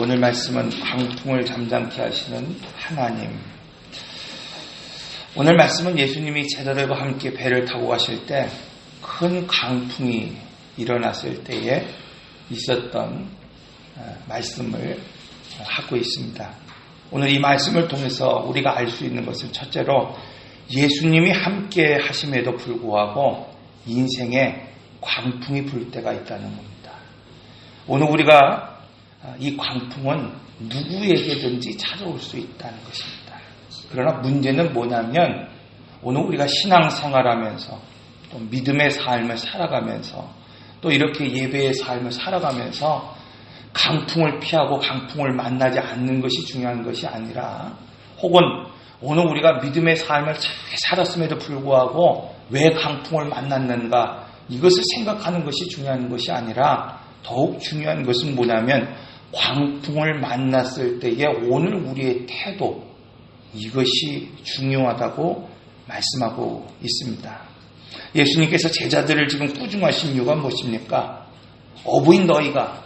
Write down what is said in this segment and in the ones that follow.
오늘 말씀은 광풍을 잠잠케 하시는 하나님. 오늘 말씀은 예수님이 제자들과 함께 배를 타고 가실 때 큰 강풍이 일어났을 때에 있었던 말씀을 하고 있습니다. 오늘 이 말씀을 통해서 우리가 알 수 있는 것은 첫째로 예수님이 함께 하심에도 불구하고 인생에 광풍이 불 때가 있다는 겁니다. 오늘 우리가 이 광풍은 누구에게든지 찾아올 수 있다는 것입니다. 그러나 문제는 뭐냐면 오늘 우리가 신앙생활하면서 또 믿음의 삶을 살아가면서 또 이렇게 예배의 삶을 살아가면서 강풍을 피하고 강풍을 만나지 않는 것이 중요한 것이 아니라 혹은 오늘 우리가 믿음의 삶을 잘 살았음에도 불구하고 왜 강풍을 만났는가 이것을 생각하는 것이 중요한 것이 아니라 더욱 중요한 것은 뭐냐면 광풍을 만났을 때의 오늘 우리의 태도 이것이 중요하다고 말씀하고 있습니다. 예수님께서 제자들을 지금 꾸중하신 이유가 무엇입니까? 어부인 너희가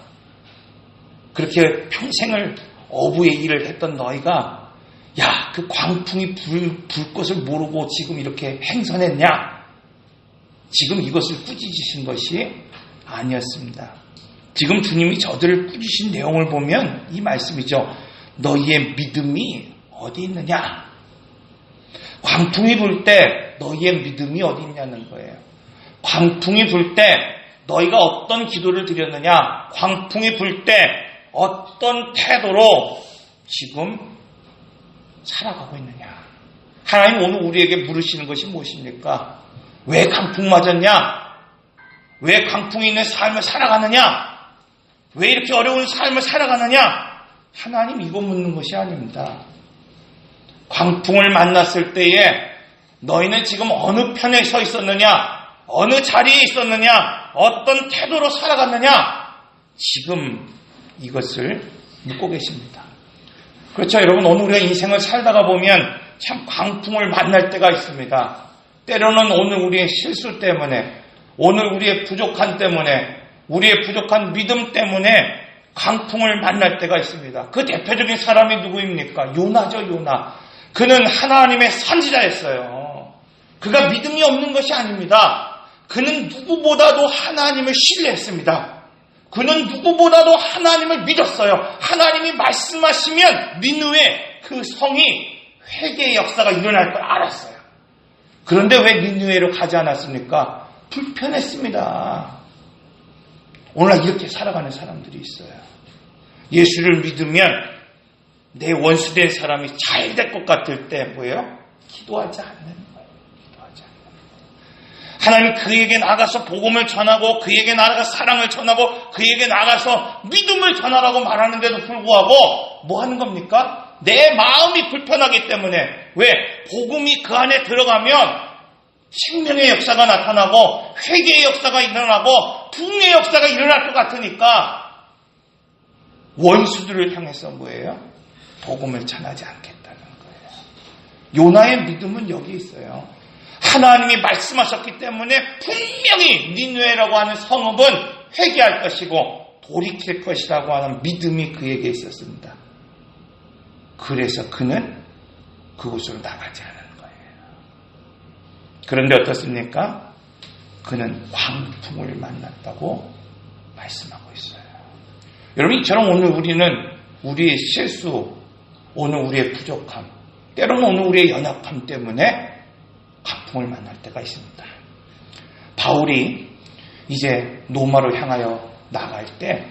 그렇게 평생을 어부의 일을 했던 너희가 야, 그 광풍이 불 것을 모르고 지금 이렇게 행선했냐? 지금 이것을 꾸짖으신 것이 아니었습니다. 지금 주님이 저들을 꾸짖으신 내용을 보면 이 말씀이죠. 너희의 믿음이 어디 있느냐? 광풍이 불 때 너희의 믿음이 어디 있냐는 거예요. 광풍이 불 때 너희가 어떤 기도를 드렸느냐? 광풍이 불 때 어떤 태도로 지금 살아가고 있느냐? 하나님 오늘 우리에게 물으시는 것이 무엇입니까? 왜 강풍 맞았냐? 왜 강풍이 있는 삶을 살아가느냐? 왜 이렇게 어려운 삶을 살아가느냐? 하나님 이거 묻는 것이 아닙니다. 광풍을 만났을 때에 너희는 지금 어느 편에 서 있었느냐? 어느 자리에 있었느냐? 어떤 태도로 살아갔느냐? 지금 이것을 묻고 계십니다. 그렇죠. 여러분 오늘 우리가 인생을 살다가 보면 참 광풍을 만날 때가 있습니다. 때로는 오늘 우리의 실수 때문에 오늘 우리의 부족함 때문에 우리의 부족한 믿음 때문에 강풍을 만날 때가 있습니다. 그 대표적인 사람이 누구입니까? 요나죠. 요나. 그는 하나님의 선지자였어요. 그가 믿음이 없는 것이 아닙니다. 그는 누구보다도 하나님을 신뢰했습니다. 그는 누구보다도 하나님을 믿었어요. 하나님이 말씀하시면 니느웨 그 성이 회개의 역사가 일어날 걸 알았어요. 그런데 왜 니느웨로 가지 않았습니까? 불편했습니다. 오늘 이렇게 살아가는 사람들이 있어요. 예수를 믿으면 내 원수된 사람이 잘 될 것 같을 때 뭐예요? 기도하지 않는 거예요. 기도하지 않는 거예요. 하나님 그에게 나가서 복음을 전하고 그에게 나가서 사랑을 전하고 그에게 나가서 믿음을 전하라고 말하는데도 불구하고 뭐 하는 겁니까? 내 마음이 불편하기 때문에 왜? 복음이 그 안에 들어가면 생명의 역사가 나타나고 회개의 역사가 일어나고 부흥의 역사가 일어날 것 같으니까 원수들을 향해서 뭐예요? 복음을 전하지 않겠다는 거예요. 요나의 믿음은 여기 있어요. 하나님이 말씀하셨기 때문에 분명히 니느웨라고 하는 성읍은 회개할 것이고 돌이킬 것이라고 하는 믿음이 그에게 있었습니다. 그래서 그는 그곳으로 나가지 않은 거예요. 그런데 어떻습니까? 그는 광풍을 만났다고 말씀하고 있어요. 여러분 이처럼 오늘 우리는 우리의 실수, 오늘 우리의 부족함, 때로는 오늘 우리의 연약함 때문에 강풍을 만날 때가 있습니다. 바울이 이제 로마로 향하여 나갈 때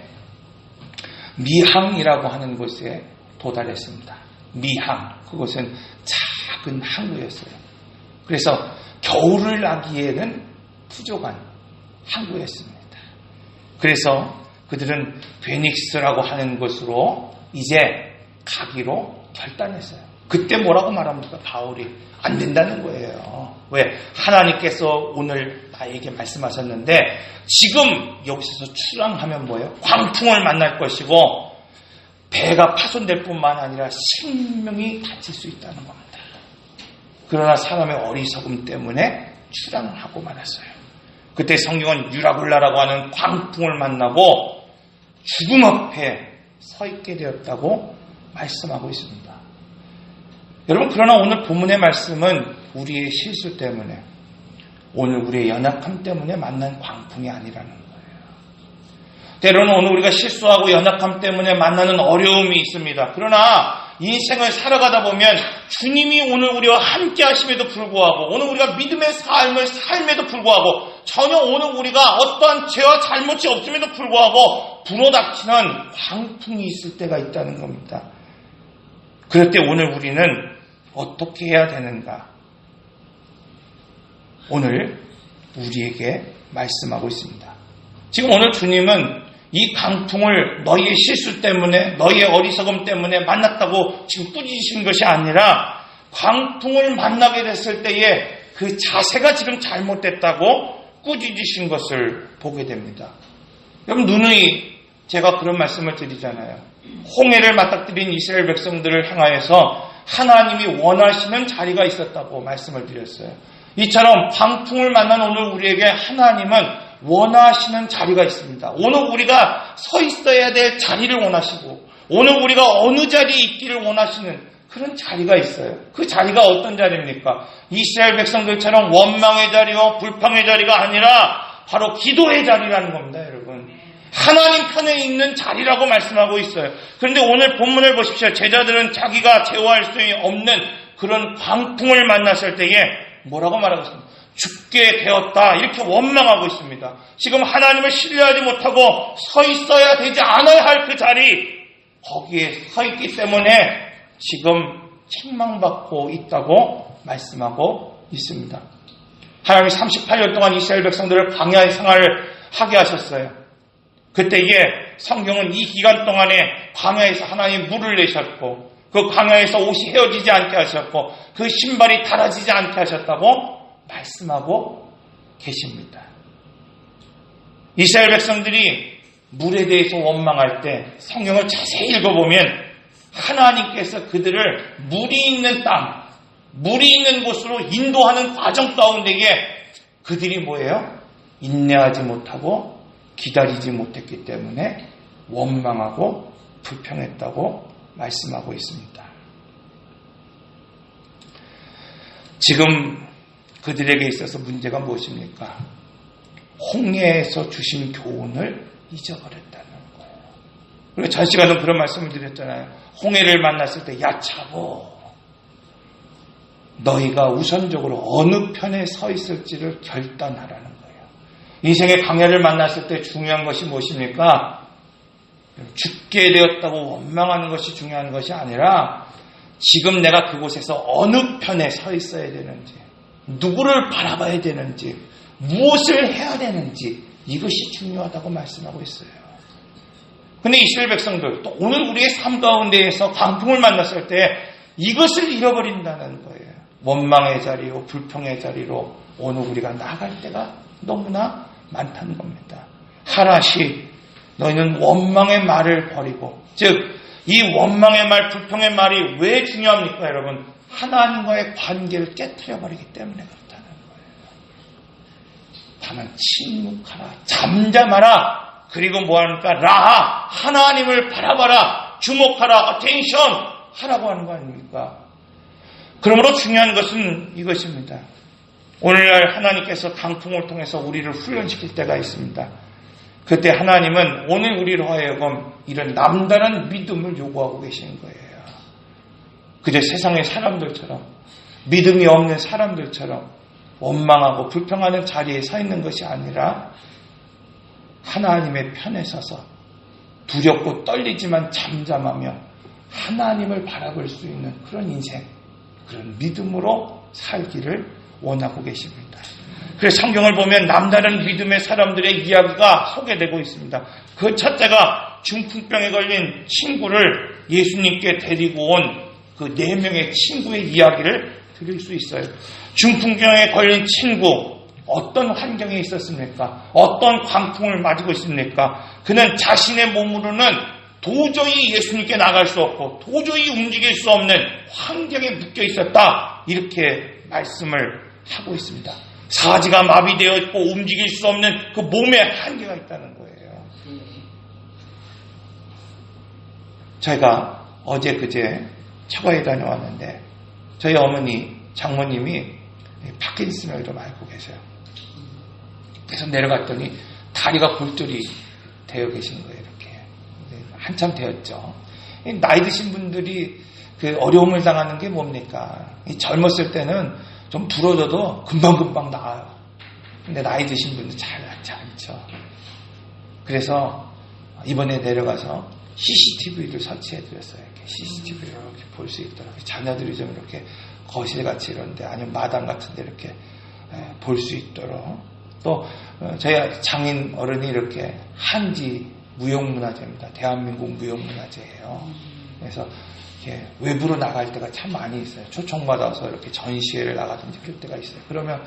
미항이라고 하는 곳에 도달했습니다. 미항, 그곳은 작은 항구였어요. 그래서 겨울을 나기에는 부족한 항구였습니다. 그래서 그들은 베닉스라고 하는 곳으로 이제 가기로 결단했어요. 그때 뭐라고 말합니까? 바울이 안 된다는 거예요. 왜? 하나님께서 오늘 나에게 말씀하셨는데 지금 여기서 출항하면 뭐예요? 광풍을 만날 것이고 배가 파손될 뿐만 아니라 생명이 다칠 수 있다는 겁니다. 그러나 사람의 어리석음 때문에 출항을 하고 말았어요. 그때 성경은 유라굴라라고 하는 광풍을 만나고 죽음 앞에 서 있게 되었다고 말씀하고 있습니다. 여러분, 그러나 오늘 본문의 말씀은 우리의 실수 때문에, 오늘 우리의 연약함 때문에 만난 광풍이 아니라는 거예요. 때로는 오늘 우리가 실수하고 연약함 때문에 만나는 어려움이 있습니다. 그러나 인생을 살아가다 보면 주님이 오늘 우리와 함께 하심에도 불구하고, 오늘 우리가 믿음의 삶을 삶에도 불구하고, 전혀 오늘 우리가 어떠한 죄와 잘못이 없음에도 불구하고 불어닥치는 광풍이 있을 때가 있다는 겁니다. 그럴 때 오늘 우리는 어떻게 해야 되는가? 오늘 우리에게 말씀하고 있습니다. 지금 오늘 주님은 이 강풍을 너희의 실수 때문에, 너희의 어리석음 때문에 만났다고 지금 꾸짖으신 것이 아니라, 강풍을 만나게 됐을 때에 그 자세가 지금 잘못됐다고 꾸짖으신 것을 보게 됩니다. 여러분, 누누이 제가 그런 말씀을 드리잖아요. 홍해를 맞닥뜨린 이스라엘 백성들을 향하여서 하나님이 원하시는 자리가 있었다고 말씀을 드렸어요. 이처럼 광풍을 만난 오늘 우리에게 하나님은 원하시는 자리가 있습니다. 오늘 우리가 서 있어야 될 자리를 원하시고, 오늘 우리가 어느 자리에 있기를 원하시는 그런 자리가 있어요. 그 자리가 어떤 자리입니까? 이스라엘 백성들처럼 원망의 자리요, 불평의 자리가 아니라 바로 기도의 자리라는 겁니다, 여러분. 하나님 편에 있는 자리라고 말씀하고 있어요. 그런데 오늘 본문을 보십시오. 제자들은 자기가 제어할 수 없는 그런 광풍을 만났을 때에 뭐라고 말하고 있습니까? 죽게 되었다, 이렇게 원망하고 있습니다. 지금 하나님을 신뢰하지 못하고 서 있어야 되지 않아야 할 그 자리, 거기에 서 있기 때문에 지금 책망받고 있다고 말씀하고 있습니다. 하나님이 38년 동안 이스라엘 백성들을 광야의 생활을 하게 하셨어요. 그때에 성경은 이 기간 동안에 광야에서 하나님 물을 내셨고, 그 광야에서 옷이 헤어지지 않게 하셨고, 그 신발이 닳아지지 않게 하셨다고 말씀하고 계십니다. 이스라엘 백성들이 물에 대해서 원망할 때 성경을 자세히 읽어보면 하나님께서 그들을 물이 있는 땅, 물이 있는 곳으로 인도하는 과정 가운데에 그들이 뭐예요? 인내하지 못하고 기다리지 못했기 때문에 원망하고 불평했다고 말씀하고 있습니다. 지금 그들에게 있어서 문제가 무엇입니까? 홍해에서 주신 교훈을 잊어버렸다는 거예요. 그리고 전 시간은 그런 말씀을 드렸잖아요. 홍해를 만났을 때, 야 차보, 너희가 우선적으로 어느 편에 서 있을지를 결단하라는 거예요. 인생의 강야를 만났을 때 중요한 것이 무엇입니까? 죽게 되었다고 원망하는 것이 중요한 것이 아니라, 지금 내가 그곳에서 어느 편에 서 있어야 되는지, 누구를 바라봐야 되는지, 무엇을 해야 되는지, 이것이 중요하다고 말씀하고 있어요. 근데 이스라엘 백성들, 또 오늘 우리의 삶 가운데에서 광풍을 만났을 때 이것을 잃어버린다는 거예요. 원망의 자리요, 불평의 자리로 오늘 우리가 나아갈 때가 너무나 많다는 겁니다. 하나씩 너희는 원망의 말을 버리고, 즉 이 원망의 말, 불평의 말이 왜 중요합니까, 여러분? 하나님과의 관계를 깨트려버리기 때문에 그렇다는 거예요. 다만 침묵하라, 잠잠하라, 그리고 뭐합니까? 라하, 하나님을 바라봐라, 주목하라, 어텐션 하라고 하는 거 아닙니까? 그러므로 중요한 것은 이것입니다. 오늘날 하나님께서 강풍을 통해서 우리를 훈련시킬 때가 있습니다. 그때 하나님은 오늘 우리로 하여금 이런 남다른 믿음을 요구하고 계시는 거예요. 그저 세상의 사람들처럼, 믿음이 없는 사람들처럼 원망하고 불평하는 자리에 서 있는 것이 아니라 하나님의 편에 서서 두렵고 떨리지만 잠잠하며 하나님을 바라볼 수 있는 그런 인생, 그런 믿음으로 살기를 원하고 계십니다. 그래서 성경을 보면 남다른 믿음의 사람들의 이야기가 소개되고 있습니다. 그 첫째가 중풍병에 걸린 친구를 예수님께 데리고 온 그 4명의 친구의 이야기를 들을 수 있어요. 중풍병에 걸린 친구, 어떤 환경에 있었습니까? 어떤 광풍을 맞고 있습니까? 그는 자신의 몸으로는 도저히 예수님께 나갈 수 없고 도저히 움직일 수 없는 환경에 묶여 있었다, 이렇게 말씀을 하고 있습니다. 사지가 마비되어 있고 움직일 수 없는 그 몸에 한계가 있다는 거예요. 제가 어제 그제 처가에 다녀왔는데 저희 어머니 장모님이 파킨슨을 좀 앓고 계세요. 그래서 내려갔더니 다리가 골절이 되어 계신 거예요. 이렇게 한참 되었죠. 나이 드신 분들이 그 어려움을 당하는 게 뭡니까? 젊었을 때는 좀 부러져도 금방금방 나아요. 근데 나이 드신 분들 잘 낫지 않죠. 그래서 이번에 내려가서 CCTV를 설치해드렸어요. 이렇게 CCTV를 이렇게 볼 수 있도록. 자녀들이 좀 이렇게 거실같이 이런데 아니면 마당 같은데 이렇게 볼 수 있도록. 또 저희 장인 어른이 이렇게 한지 무형문화재입니다. 대한민국 무형문화재예요. 그래서 이렇게 외부로 나갈 때가 참 많이 있어요. 초청받아서 이렇게 전시회를 나가든지 그럴 때가 있어요. 그러면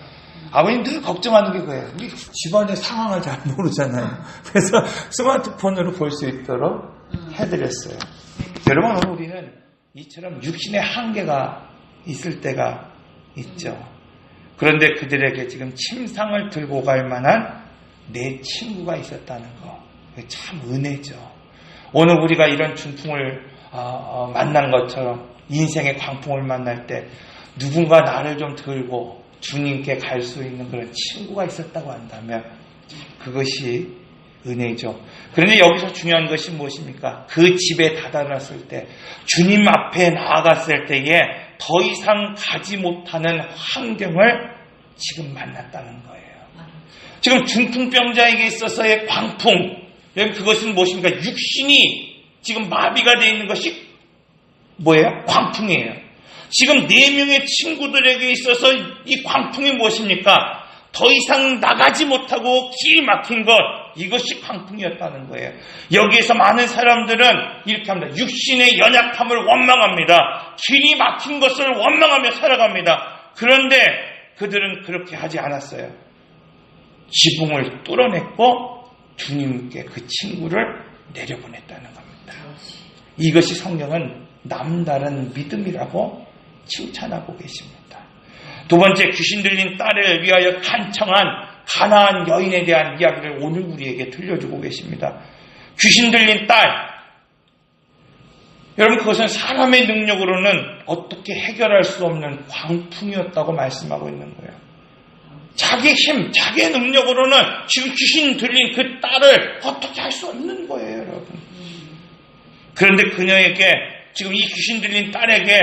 아버님 늘 걱정하는 게 그거예요. 우리 집안의 상황을 잘 모르잖아요. 그래서 스마트폰으로 볼 수 있도록 해드렸어요. 여러분, 오늘 우리는 이처럼 육신의 한계가 있을 때가 있죠. 그런데 그들에게 지금 침상을 들고 갈 만한 내 친구가 있었다는 거, 참 은혜죠. 오늘 우리가 이런 중풍을 만난 것처럼 인생의 광풍을 만날 때 누군가 나를 좀 들고 주님께 갈 수 있는 그런 친구가 있었다고 한다면 그것이 은혜죠. 그런데 여기서 중요한 것이 무엇입니까? 그 집에 다다랐을 때, 주님 앞에 나아갔을 때에 더 이상 가지 못하는 환경을 지금 만났다는 거예요. 지금 중풍병자에게 있어서의 광풍, 그것은 무엇입니까? 육신이 지금 마비가 되어 있는 것이 뭐예요? 광풍이에요. 지금 4명의 친구들에게 있어서 이 광풍이 무엇입니까? 더 이상 나가지 못하고 길이 막힌 것, 이것이 광풍이었다는 거예요. 여기에서 많은 사람들은 이렇게 합니다. 육신의 연약함을 원망합니다. 길이 막힌 것을 원망하며 살아갑니다. 그런데 그들은 그렇게 하지 않았어요. 지붕을 뚫어냈고 주님께 그 친구를 내려보냈다는 겁니다. 이것이 성경은 남다른 믿음이라고 칭찬하고 계십니다. 두 번째, 귀신 들린 딸을 위하여 간청한 가나안 여인에 대한 이야기를 오늘 우리에게 들려주고 계십니다. 귀신 들린 딸, 여러분, 그것은 사람의 능력으로는 어떻게 해결할 수 없는 광풍이었다고 말씀하고 있는 거예요. 자기 힘, 자기의 능력으로는 지금 귀신 들린 그 딸을 어떻게 할 수 없는 거예요, 여러분. 그런데 그녀에게, 지금 이 귀신 들린 딸에게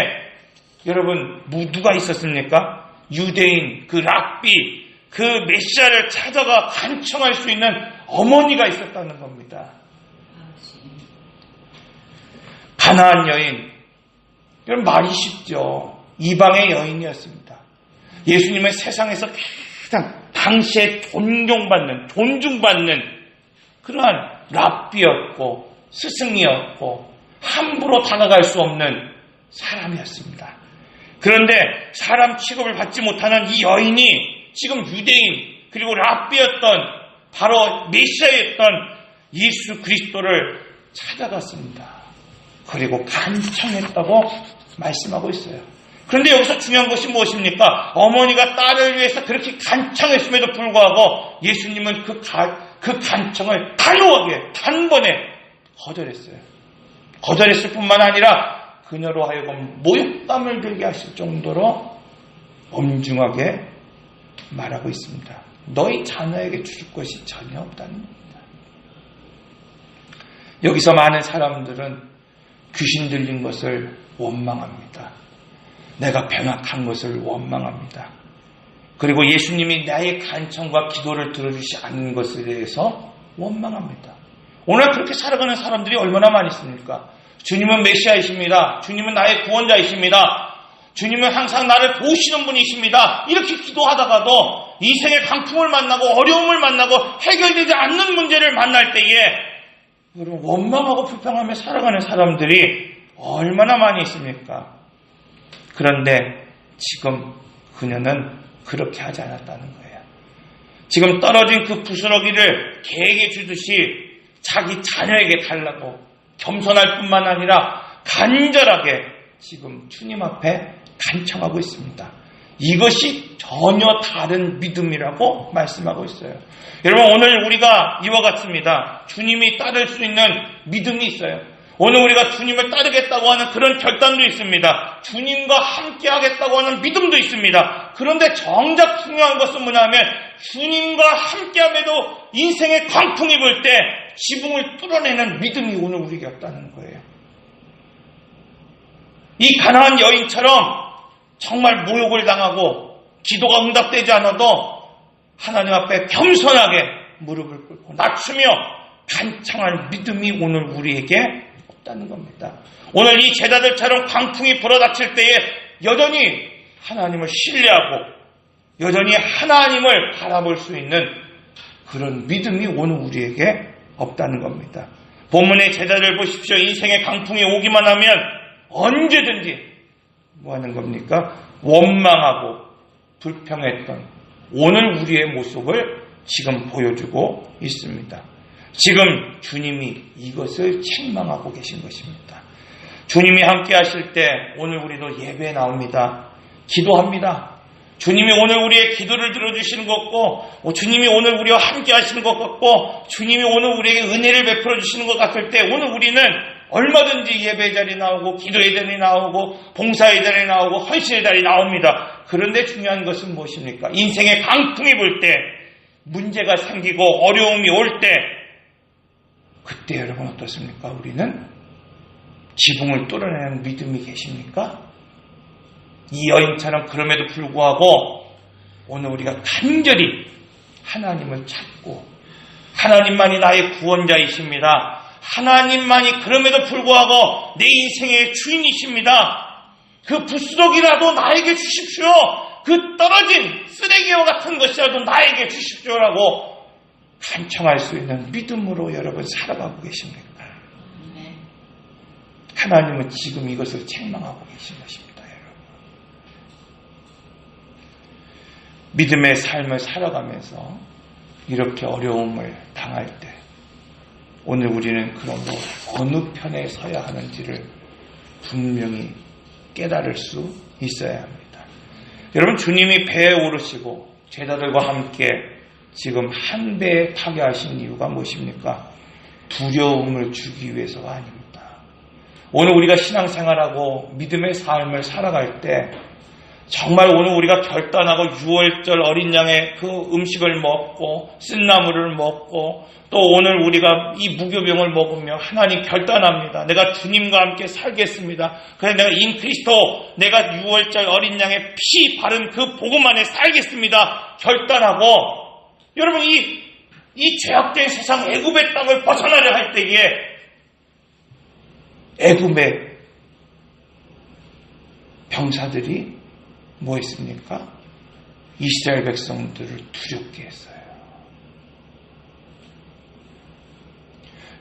여러분 누가 있었습니까? 유대인, 그 랍비, 그 메시아를 찾아가 간청할 수 있는 어머니가 있었다는 겁니다. 가나안 여인, 여러분 말이 쉽죠. 이방의 여인이었습니다. 예수님의 세상에서 가장 당시에 존중받는 그러한 랍비였고 스승이었고 함부로 다가갈 수 없는 사람이었습니다. 그런데 사람 취급을 받지 못하는 이 여인이 지금 유대인 그리고 랍비였던 바로 메시아였던 예수 그리스도를 찾아갔습니다. 그리고 간청했다고 말씀하고 있어요. 그런데 여기서 중요한 것이 무엇입니까? 어머니가 딸을 위해서 그렇게 간청했음에도 불구하고 예수님은 그 간청을 단호하게 단번에 거절했어요. 거절했을 뿐만 아니라 그녀로 하여금 모욕감을 들게 하실 정도로 엄중하게 말하고 있습니다. 너희 자녀에게 줄 것이 전혀 없다는 겁니다. 여기서 많은 사람들은 귀신 들린 것을 원망합니다. 내가 병약한 것을 원망합니다. 그리고 예수님이 나의 간청과 기도를 들어주지 않는 것에 대해서 원망합니다. 오늘 그렇게 살아가는 사람들이 얼마나 많이 있습니까? 주님은 메시아이십니다. 주님은 나의 구원자이십니다. 주님은 항상 나를 도우시는 분이십니다. 이렇게 기도하다가도 인생의 강풍을 만나고 어려움을 만나고 해결되지 않는 문제를 만날 때에 여러분 원망하고 불평하며 살아가는 사람들이 얼마나 많이 있습니까? 그런데 지금 그녀는 그렇게 하지 않았다는 거예요. 지금 떨어진 그 부스러기를 개에게 주듯이 자기 자녀에게 달라고 겸손할 뿐만 아니라 간절하게 지금 주님 앞에 간청하고 있습니다. 이것이 전혀 다른 믿음이라고 말씀하고 있어요. 여러분 오늘 우리가 이와 같습니다. 주님이 따를 수 있는 믿음이 있어요. 오늘 우리가 주님을 따르겠다고 하는 그런 결단도 있습니다. 주님과 함께 하겠다고 하는 믿음도 있습니다. 그런데 정작 중요한 것은 뭐냐면 주님과 함께함에도 인생의 광풍이 불 때 지붕을 뚫어내는 믿음이 오늘 우리에게 없다는 거예요. 이 가나안 여인처럼 정말 모욕을 당하고 기도가 응답되지 않아도 하나님 앞에 겸손하게 무릎을 꿇고 낮추며 간청할 믿음이 오늘 우리에게 없다는 겁니다. 오늘 이 제자들처럼 광풍이 불어닥칠 때에 여전히 하나님을 신뢰하고 여전히 하나님을 바라볼 수 있는 그런 믿음이 오늘 우리에게 없다는 겁니다. 본문의 제자들 보십시오. 인생의 강풍이 오기만 하면 언제든지 뭐 하는 겁니까? 원망하고 불평했던 오늘 우리의 모습을 지금 보여주고 있습니다. 지금 주님이 이것을 책망하고 계신 것입니다. 주님이 함께 하실 때 오늘 우리도 예배에 나옵니다. 기도합니다. 주님이 오늘 우리의 기도를 들어주시는 것 같고 주님이 오늘 우리와 함께 하시는 것 같고 주님이 오늘 우리에게 은혜를 베풀어 주시는 것 같을 때 오늘 우리는 얼마든지 예배 자리에 나오고 기도의 자리에 나오고 봉사의 자리에 나오고 헌신의 자리에 나옵니다. 그런데 중요한 것은 무엇입니까? 인생의 강풍이 불 때 문제가 생기고 어려움이 올 때 그때 여러분 어떻습니까? 우리는 지붕을 뚫어내는 믿음이 계십니까? 이 여인처럼 그럼에도 불구하고 오늘 우리가 간절히 하나님을 찾고 하나님만이 나의 구원자이십니다. 하나님만이 그럼에도 불구하고 내 인생의 주인이십니다. 그 부스럭이라도 나에게 주십시오. 그 떨어진 쓰레기와 같은 것이라도 나에게 주십시오라고 간청할 수 있는 믿음으로 여러분 살아가고 계십니까? 하나님은 지금 이것을 책망하고 계신 것입니다. 여러분. 믿음의 삶을 살아가면서 이렇게 어려움을 당할 때 오늘 우리는 그러므로 어느 편에 서야 하는지를 분명히 깨달을 수 있어야 합니다. 여러분 주님이 배에 오르시고 제자들과 함께 지금 한 배에 타게 하신 이유가 무엇입니까? 두려움을 주기 위해서가 아닙니다. 오늘 우리가 신앙생활하고 믿음의 삶을 살아갈 때 정말 오늘 우리가 결단하고 6월절 어린 양의 그 음식을 먹고 쓴나물을 먹고 또 오늘 우리가 이 무교병을 먹으며 하나님 결단합니다. 내가 주님과 함께 살겠습니다. 그래서 내가 인 그리스도 내가 6월절 어린 양의 피 바른 그 복음 안에 살겠습니다. 결단하고 여러분 이 죄악된 세상 애굽의 땅을 벗어나려 할 때에 애굽의 병사들이 뭐 했습니까? 이스라엘 백성들을 두렵게 했어요.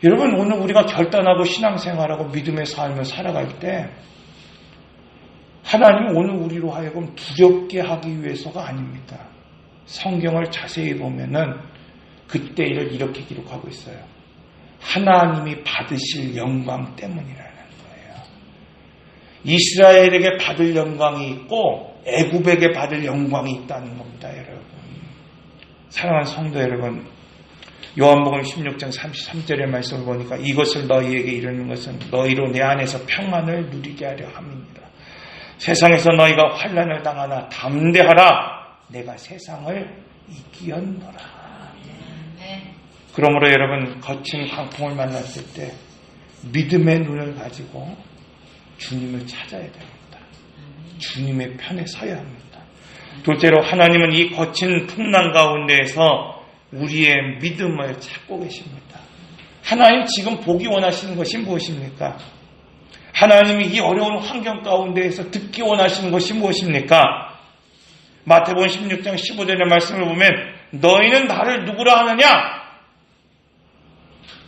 여러분 오늘 우리가 결단하고 신앙생활하고 믿음의 삶을 살아갈 때 하나님은 오늘 우리로 하여금 두렵게 하기 위해서가 아닙니다. 성경을 자세히 보면은 그때 일을 이렇게 기록하고 있어요. 하나님이 받으실 영광 때문이라는 거예요. 이스라엘에게 받을 영광이 있고 애굽에게 받을 영광이 있다는 겁니다. 여러분. 사랑하는 성도 여러분, 요한복음 16장 33절의 말씀을 보니까 이것을 너희에게 이르는 것은 너희로 내 안에서 평안을 누리게 하려 함입니다. 세상에서 너희가 환난을 당하나 담대하라. 내가 세상을 이기었노라. 그러므로 여러분 거친 광풍을 만났을 때 믿음의 눈을 가지고 주님을 찾아야 됩니다. 주님의 편에 서야 합니다. 둘째로 하나님은 이 거친 풍랑 가운데에서 우리의 믿음을 찾고 계십니다. 하나님 지금 보기 원하시는 것이 무엇입니까? 하나님이 이 어려운 환경 가운데에서 듣기 원하시는 것이 무엇입니까? 마태복음 16장 15절의 말씀을 보면 너희는 나를 누구라 하느냐?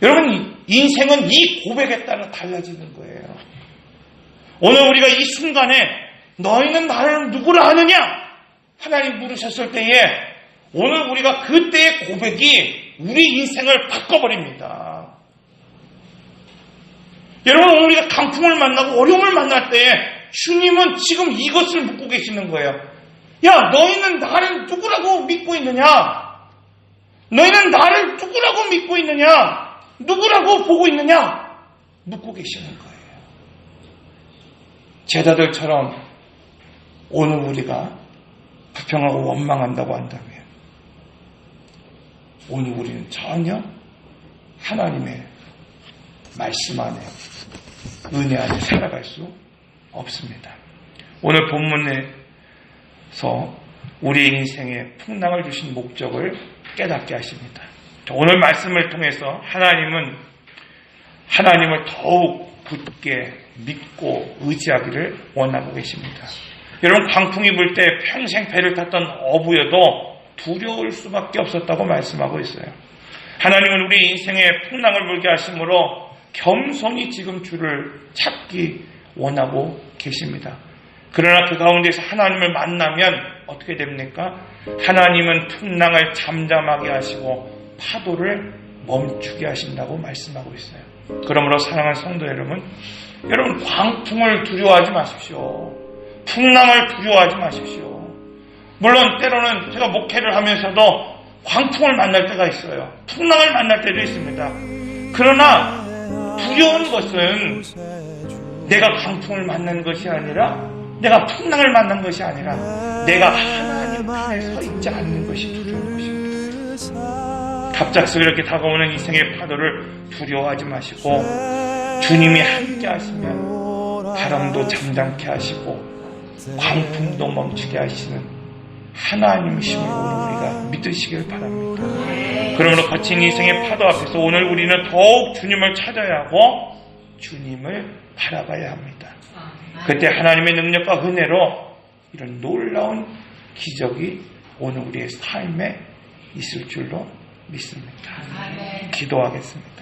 여러분 인생은 이 고백에 따라 달라지는 거예요. 오늘 우리가 이 순간에 너희는 나를 누구라 하느냐? 하나님 물으셨을 때에 오늘 우리가 그때의 고백이 우리 인생을 바꿔버립니다. 여러분 오늘 우리가 강풍을 만나고 어려움을 만날 때에 주님은 지금 이것을 묻고 계시는 거예요. 야 너희는 나를 누구라고 믿고 있느냐? 너희는 나를 누구라고 믿고 있느냐? 누구라고 보고 있느냐? 묻고 계시는 거예요. 제자들처럼 오늘 우리가 불평하고 원망한다고 한다면 오늘 우리는 전혀 하나님의 말씀 안에, 은혜 안에 살아갈 수 없습니다. 오늘 본문에서 우리 인생에 풍랑을 주신 목적을 깨닫게 하십니다. 오늘 말씀을 통해서 하나님을 더욱 굳게 믿고 의지하기를 원하고 계십니다. 여러분, 광풍이 불 때 평생 배를 탔던 어부여도 두려울 수밖에 없었다고 말씀하고 있어요. 하나님은 우리 인생에 풍랑을 불게 하심으로 겸손히 지금 주를 찾기 원하고 계십니다. 그러나 그 가운데서 하나님을 만나면 어떻게 됩니까? 하나님은 풍랑을 잠잠하게 하시고 파도를 멈추게 하신다고 말씀하고 있어요. 그러므로 사랑하는 성도 여러분, 광풍을 두려워하지 마십시오. 풍랑을 두려워하지 마십시오. 물론 때로는 제가 목회를 하면서도 광풍을 만날 때가 있어요. 풍랑을 만날 때도 있습니다. 그러나 두려운 것은 내가 광풍을 만난 것이 아니라, 내가 풍랑을 만난 것이 아니라 내가 하나님 안에 서 있지 않는 것이 두려운 것입니다. 갑작스럽게 이렇게 다가오는 인생의 파도를 두려워하지 마시고 주님이 함께 하시면 바람도 잠잠케 하시고 광풍도 멈추게 하시는 하나님이심을 오늘 우리가 믿으시길 바랍니다. 그러므로 거친 인생의 파도 앞에서 오늘 우리는 더욱 주님을 찾아야 하고 주님을 바라봐야 합니다. 그때 하나님의 능력과 은혜로 이런 놀라운 기적이 오늘 우리의 삶에 있을 줄로 믿습니다. 기도하겠습니다.